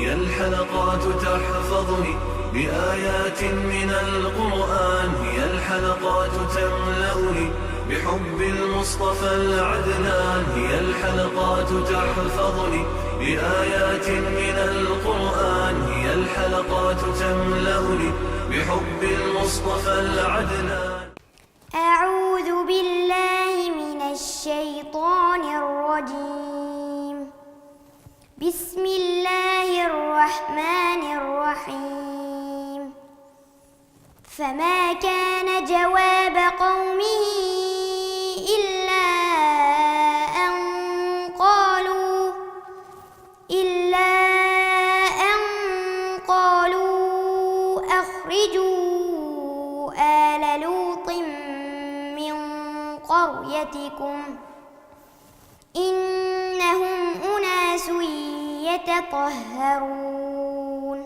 هي الحلقات تحفظني بآيات من القرآن، هي الحلقات تملأني بحب المصطفى العدنان، هي الحلقات تحفظني بآيات من القرآن، هي الحلقات تملأني بحب المصطفى العدنان. أعوذ بالله من الشيطان الرجيم. بسم الله الرحمن الرحيم. فما كان جواب قومه إلا أن قالوا أخرجوا آل لوط من قريتكم إنهم أناس يتطهرون.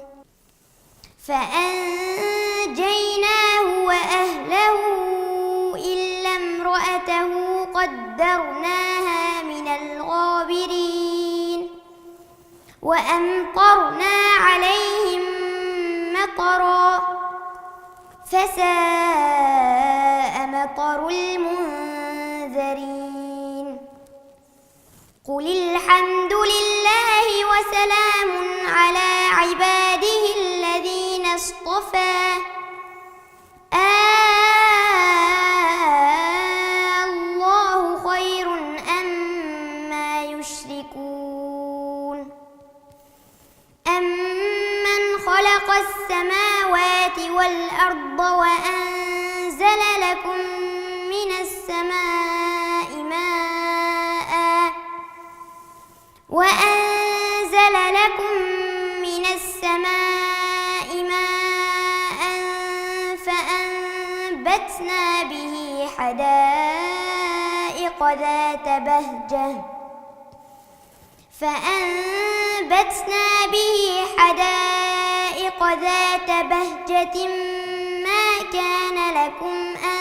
فأنجيناه وأهله إلا امرأته قدرناها من الغابرين. وأمطرنا عليهم مطرا فساء مطر المنذرين. قل الحمد لله وسلام على عباده الذين اصطفى. الله خير أما يشركون. أمن خلق السماوات والأرض وأنزل لكم من السماء ماء فأنبتنا به حدائق ذات بهجة ما كان لكم أن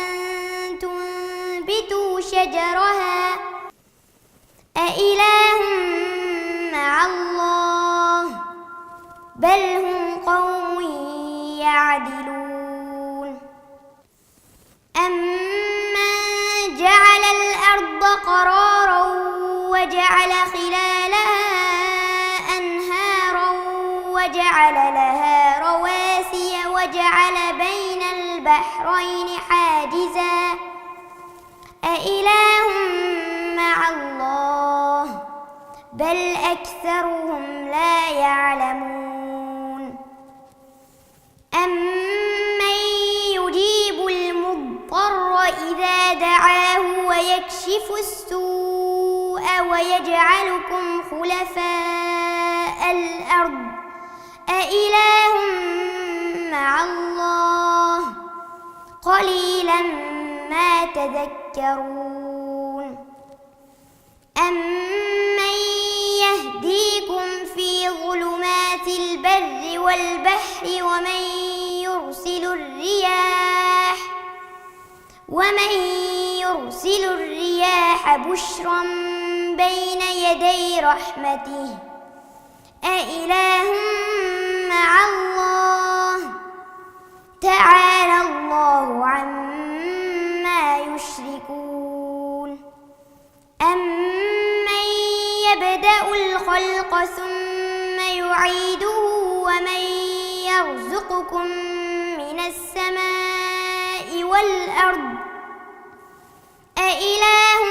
تنبتوا شجرها أإله مع الله بل هم قوم يعدلون. أمن جعل الأرض قرارا وجعل خلالها أنهارا وجعل لها رواسي وجعل بين البحرين حاجزا أإله مع الله بل أكثرهم لا يعلمون. أمن يجيب المضطر إذا دعاه ويكشف السوء ويجعلكم خلفاء الأرض أإله مع الله قليلا ما تذكرون. أمن يهديكم في ظلمات البر والبحر ومن يرسل الرياح بشرا بين يدي رحمته أإله مع الله تعالى الله عما يشركون. أمن يبدأ الخلق ثم يعيده ومن يرزقكم من السماء والأرض أإله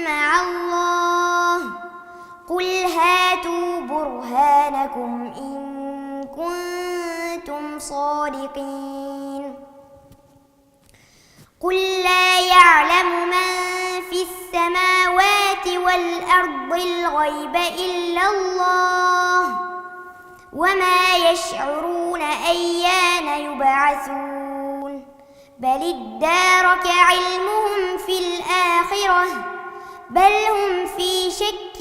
مع الله قل هاتوا برهانكم إن كنتم صادقين. قل لا يعلم من في السماوات والأرض الغيب إلا الله وما يشعرون أيان يبعثون. بل ادارك علمهم في الآخرة بل هم في شك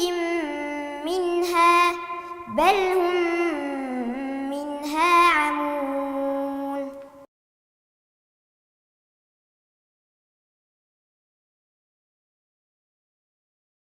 منها بل هم